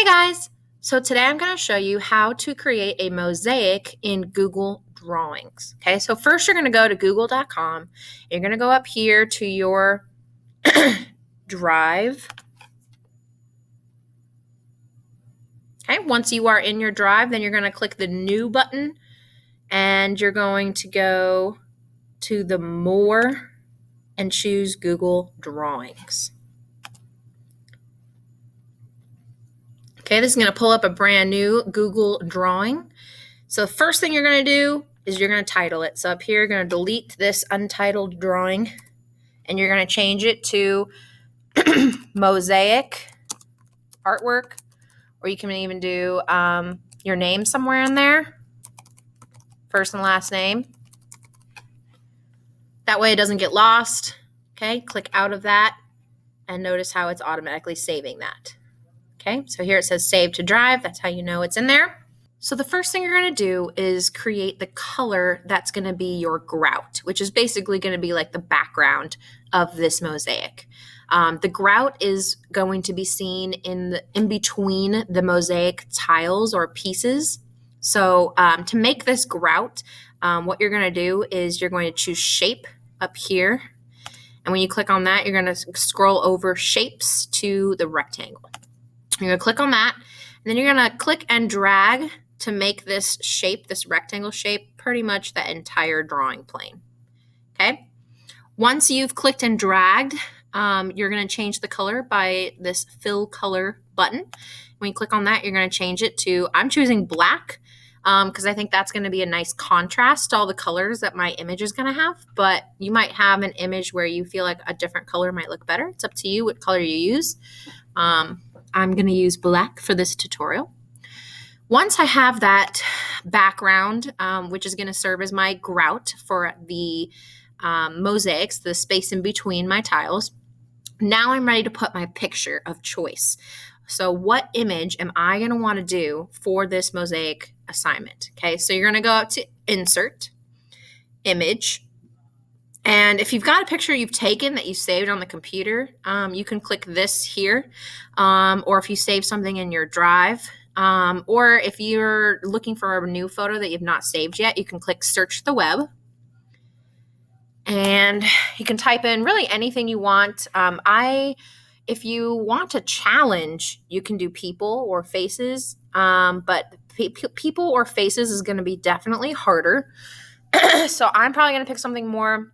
Hey guys! So today I'm going to show you how to create a mosaic in Google Drawings. Okay, so first you're going to go to google.com. You're going to go up here to your drive. Okay, once you are in your drive, then you're going to click the new button and you're going to go to the more and choose Google Drawings. Okay, this is going to pull up a brand new Google drawing. So the first thing you're going to do is you're going to title it. So up here, you're going to delete this untitled drawing and you're going to change it to Mosaic artwork, or you can even do your name somewhere in there, first and last name. That way it doesn't get lost. Okay, click out of that and notice how it's automatically saving that. Okay, so here it says save to drive. That's how you know it's in there. So the first thing you're going to do is create the color that's going to be your grout, which is basically going to be like the background of this mosaic. The grout is going to be seen in between the mosaic tiles or pieces. So to make this grout, what you're going to do is you're going to choose shape up here. And when you click on that, you're going to scroll over shapes to the rectangle. You're going to click on that, and then you're going to click and drag to make this shape, this rectangle shape, pretty much the entire drawing plane. Okay? Once you've clicked and dragged, you're going to change the color by this fill color button. When you click on that, you're going to change it to, I'm choosing black because I think that's going to be a nice contrast to all the colors that my image is going to have, but you might have an image where you feel like a different color might look better. It's up to you what color you use. I'm going to use black for this tutorial. Once I have that background, which is going to serve as my grout for the mosaics, the space in between my tiles, now I'm ready to put my picture of choice. So what image am I going to want to do for this mosaic assignment? Okay, so you're going to go up to Insert, Image. And if you've got a picture you've taken that you saved on the computer, you can click this here. Or if you save something in your drive, or if you're looking for a new photo that you've not saved yet, you can click Search the Web. And you can type in really anything you want. If you want a challenge, you can do people or faces, but people or faces is going to be definitely harder. So I'm probably going to pick something more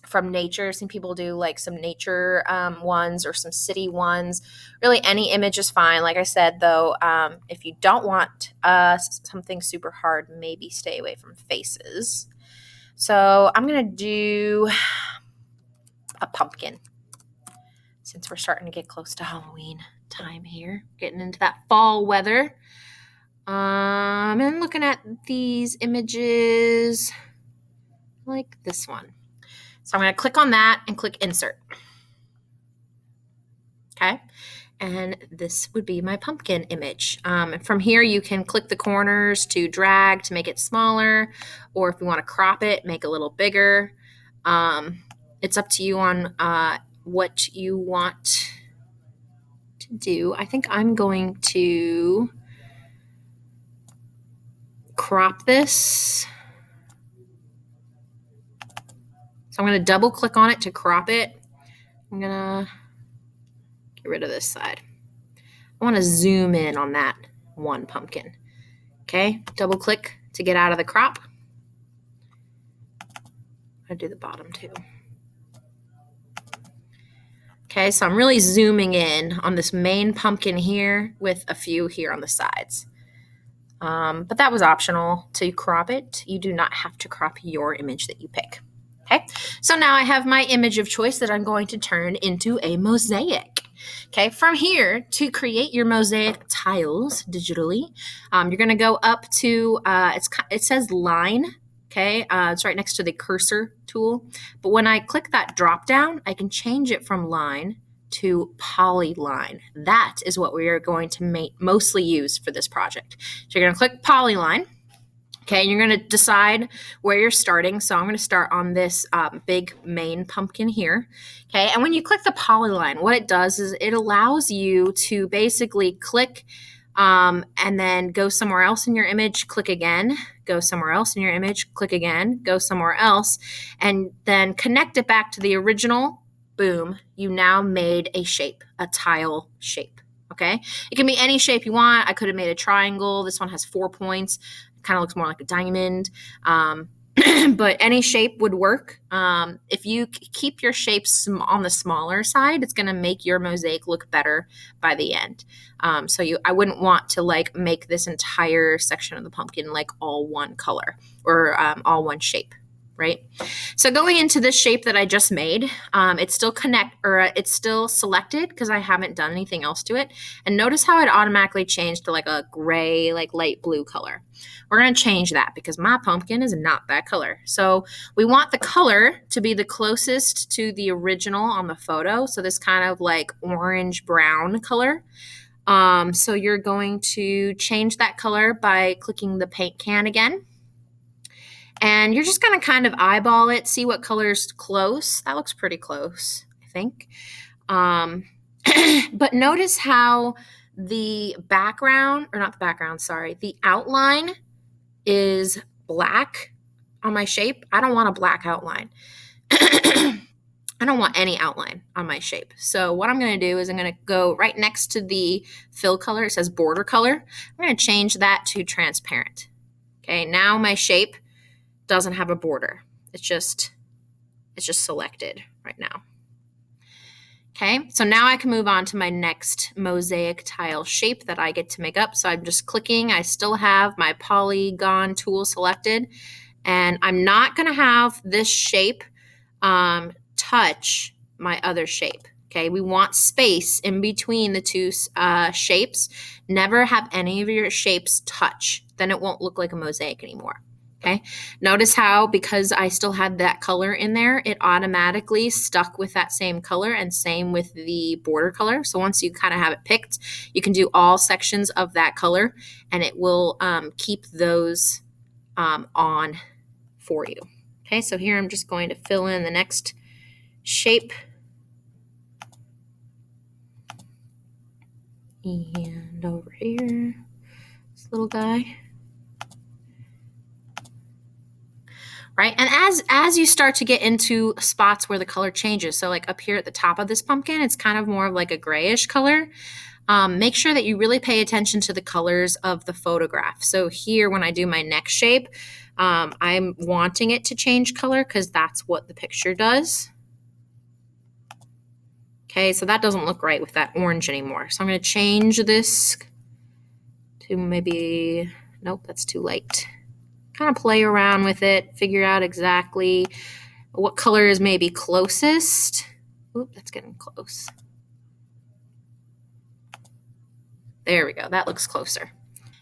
from nature. Some people do like some nature ones or some city ones. Really any image is fine. Like I said, though, if you don't want something super hard, maybe stay away from faces. So I'm going to do a pumpkin since we're starting to get close to Halloween time here, getting into that fall weather. And looking at these images like this one. So I'm going to click on that and click Insert. Okay. And this would be my pumpkin image. From here, you can click the corners to drag to make it smaller, or if you want to crop it, make it a little bigger. It's up to you on what you want to do. I think I'm going to crop this. So I'm going to double click on it to crop it. I'm going to get rid of this side. I want to zoom in on that one pumpkin. Okay, double click to get out of the crop. I'm going to do the bottom too. Okay, so I'm really zooming in on this main pumpkin here with a few here on the sides. But that was optional to crop it. You do not have to crop your image that you pick. Okay, so now I have my image of choice that I'm going to turn into a mosaic. Okay, from here to create your mosaic tiles digitally, you're going to go up to, it says line. Okay, it's right next to the cursor tool. But when I click that drop down, I can change it from line to polyline. That is what we are going to mostly use for this project. So you're going to click polyline. Okay, and you're going to decide where you're starting. So I'm going to start on this big main pumpkin here. Okay, and when you click the polyline, what it does is it allows you to basically click And then go somewhere else in your image, click again, go somewhere else in your image, click again, go somewhere else, and then connect it back to the original. Boom, you now made a shape, a tile shape. Okay, it can be any shape you want. I could have made a triangle. This one has 4 points. Kind of looks more like a diamond. But any shape would work. If you keep your shapes on the smaller side, it's going to make your mosaic look better by the end. I wouldn't want to like make this entire section of the pumpkin like all one color or all one shape, right? So going into this shape that I just made, it's still selected because I haven't done anything else to it. And notice how it automatically changed to like a gray, like light blue color. We're going to change that because my pumpkin is not that color. So we want the color to be the closest to the original on the photo. So this kind of like orange brown color. So you're going to change that color by clicking the paint can again. And you're just going to kind of eyeball it, see what color's close. That looks pretty close, I think. But notice how the outline is black on my shape. I don't want a black outline. I don't want any outline on my shape. So what I'm going to do is I'm going to go right next to the fill color. It says border color. I'm going to change that to transparent. Okay, now my shape doesn't have a border. It's just selected right now. Okay, so now I can move on to my next mosaic tile shape that I get to make up. So I'm just clicking. I still have my Polygon tool selected, and I'm not going to have this shape touch my other shape. Okay, we want space in between the two shapes. Never have any of your shapes touch. Then it won't look like a mosaic anymore. Okay, notice how because I still had that color in there, it automatically stuck with that same color, and same with the border color. So once you kind of have it picked, you can do all sections of that color, and it will keep those on for you. Okay, so here I'm just going to fill in the next shape. And over here, this little guy. Right, and as you start to get into spots where the color changes, so like up here at the top of this pumpkin, it's kind of more of like a grayish color. Make sure that you really pay attention to the colors of the photograph. So here, when I do my next shape, I'm wanting it to change color because that's what the picture does. Okay, so that doesn't look right with that orange anymore. So I'm going to change this to maybe, nope, that's too light. Kind of play around with it, figure out exactly what color is maybe closest. Oop, that's getting close. There we go, that looks closer.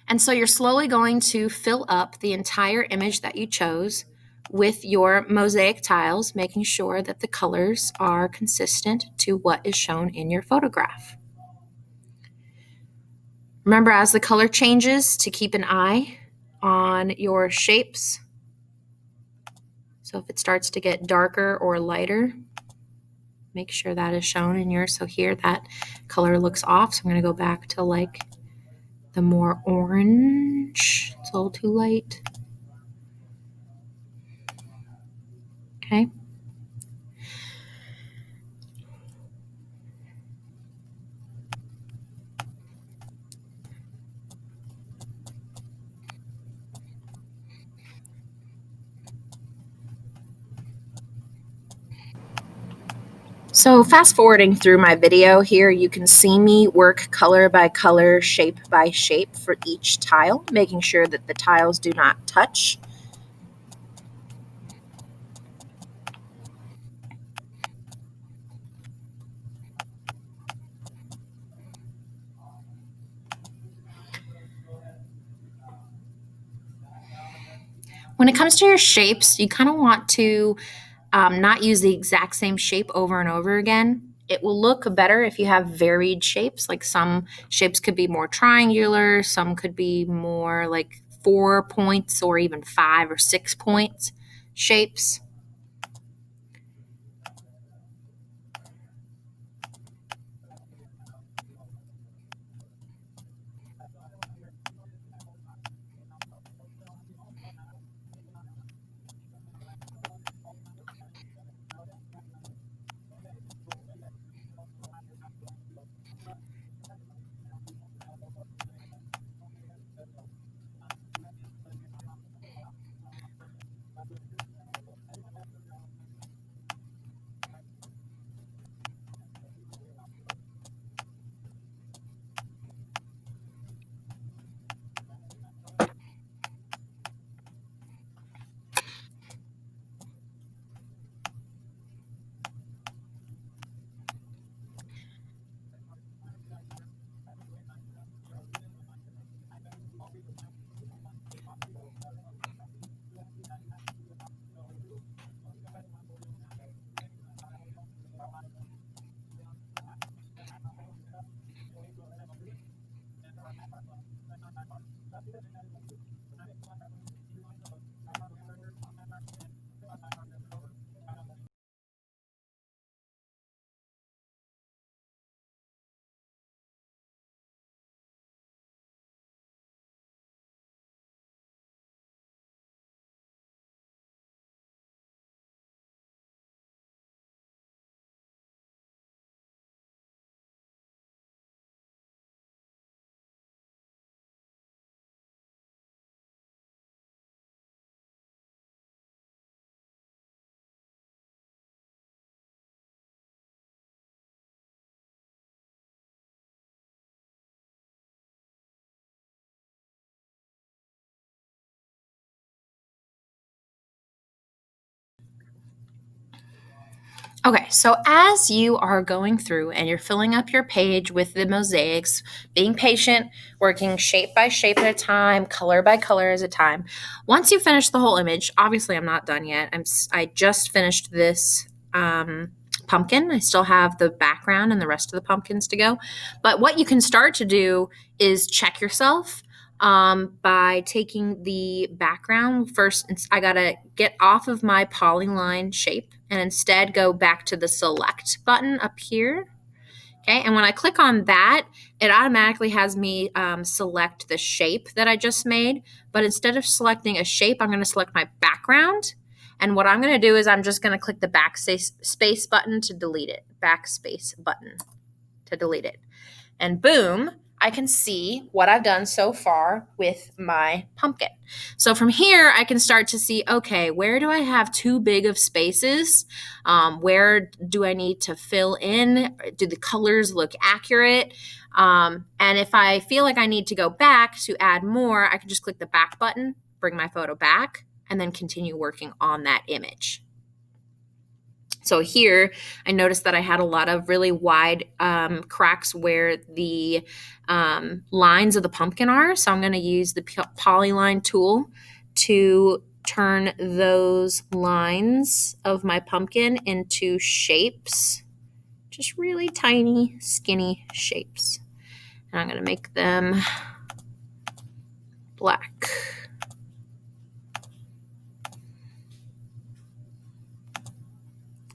And so you're slowly going to fill up the entire image that you chose with your mosaic tiles, making sure that the colors are consistent to what is shown in your photograph. Remember, as the color changes, to keep an eye on your shapes. So if it starts to get darker or lighter, make sure that is shown in yours. So here that color looks off. So I'm going to go back to like the more orange. It's a little too light. Okay. So fast forwarding through my video here, you can see me work color by color, shape by shape for each tile, making sure that the tiles do not touch. When it comes to your shapes, you kind of want to not use the exact same shape over and over again. It will look better if you have varied shapes. Like some shapes could be more triangular, some could be more like 4 points or even 5 or 6 points shapes. Okay, so as you are going through and you're filling up your page with the mosaics, being patient, working shape by shape at a time, color by color at a time, once you finish the whole image, obviously I'm not done yet. I just finished this pumpkin. I still have the background and the rest of the pumpkins to go. But what you can start to do is check yourself by taking the background first. I gotta get off of my polyline shape and instead go back to the select button up here. Okay, and when I click on that, it automatically has me select the shape that I just made. But instead of selecting a shape, I'm going to select my background. And what I'm going to do is I'm just going to click the backspace button to delete it. Backspace button to delete it. And boom, I can see what I've done so far with my pumpkin. So from here, I can start to see, okay, where do I have too big of spaces? Where do I need to fill in? Do the colors look accurate? And if I feel like I need to go back to add more, I can just click the back button, bring my photo back, and then continue working on that image. So here, I noticed that I had a lot of really wide cracks where the lines of the pumpkin are. So I'm going to use the Polyline Tool to turn those lines of my pumpkin into shapes, just really tiny, skinny shapes. And I'm going to make them black.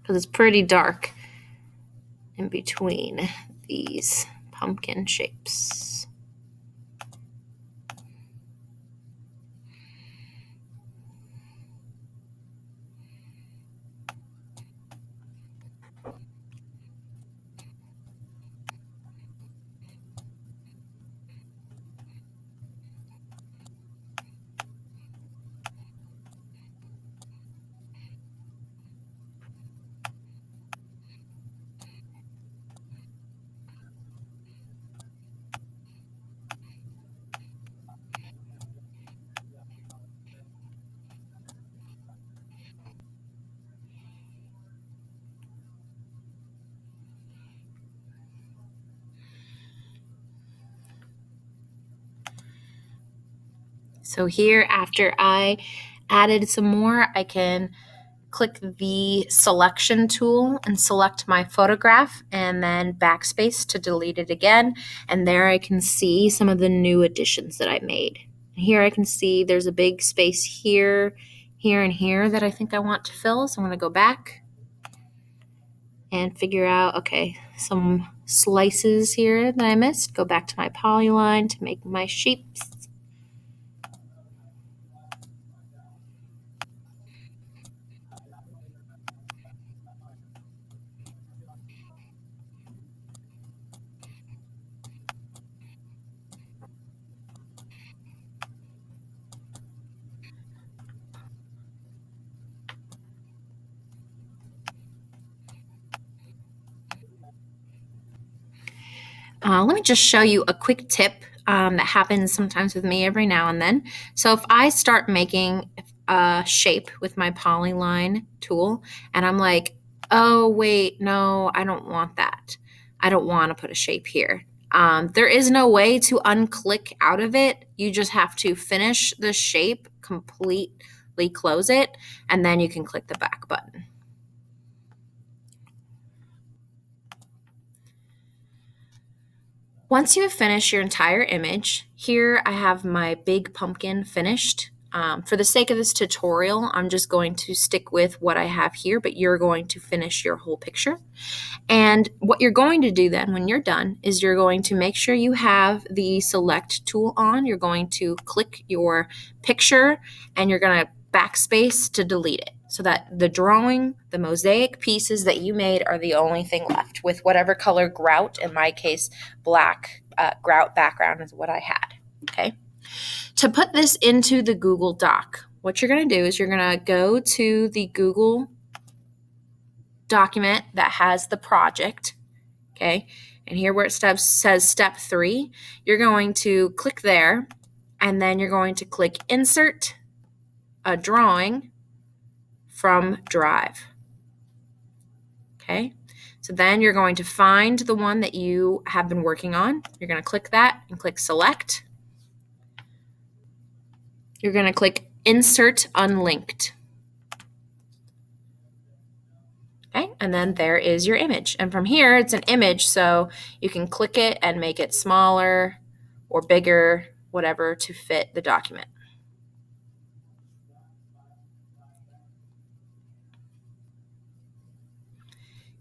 Because it's pretty dark in between these pumpkin shapes. So here, after I added some more, I can click the selection tool and select my photograph and then backspace to delete it again. And there I can see some of the new additions that I made. Here I can see there's a big space here, here, and here that I think I want to fill. So I'm going to go back and figure out, okay, some slices here that I missed. Go back to my polyline to make my shapes. Let me just show you a quick tip that happens sometimes with me every now and then. So if I start making a shape with my Polyline tool and I'm like, oh, wait, no, I don't want that. I don't want to put a shape here. There is no way to unclick out of it. You just have to finish the shape, completely close it, and then you can click the back button. Once you have finished your entire image, here I have my big pumpkin finished. For the sake of this tutorial, I'm just going to stick with what I have here, but you're going to finish your whole picture. And what you're going to do then when you're done is you're going to make sure you have the select tool on. You're going to click your picture and you're going to backspace to delete it so that the drawing, the mosaic pieces that you made are the only thing left with whatever color grout, in my case, black grout background is what I had, okay? To put this into the Google Doc, what you're going to do is you're going to go to the Google document that has the project, okay? And here where it says step 3, you're going to click there, and then you're going to click Insert a Drawing from Drive, okay? So then you're going to find the one that you have been working on. You're going to click that and click Select. You're going to click Insert Unlinked. Okay, and then there is your image. And from here, it's an image, so you can click it and make it smaller or bigger, whatever, to fit the document.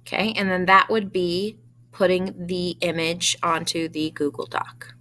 Okay, and then that would be putting the image onto the Google Doc.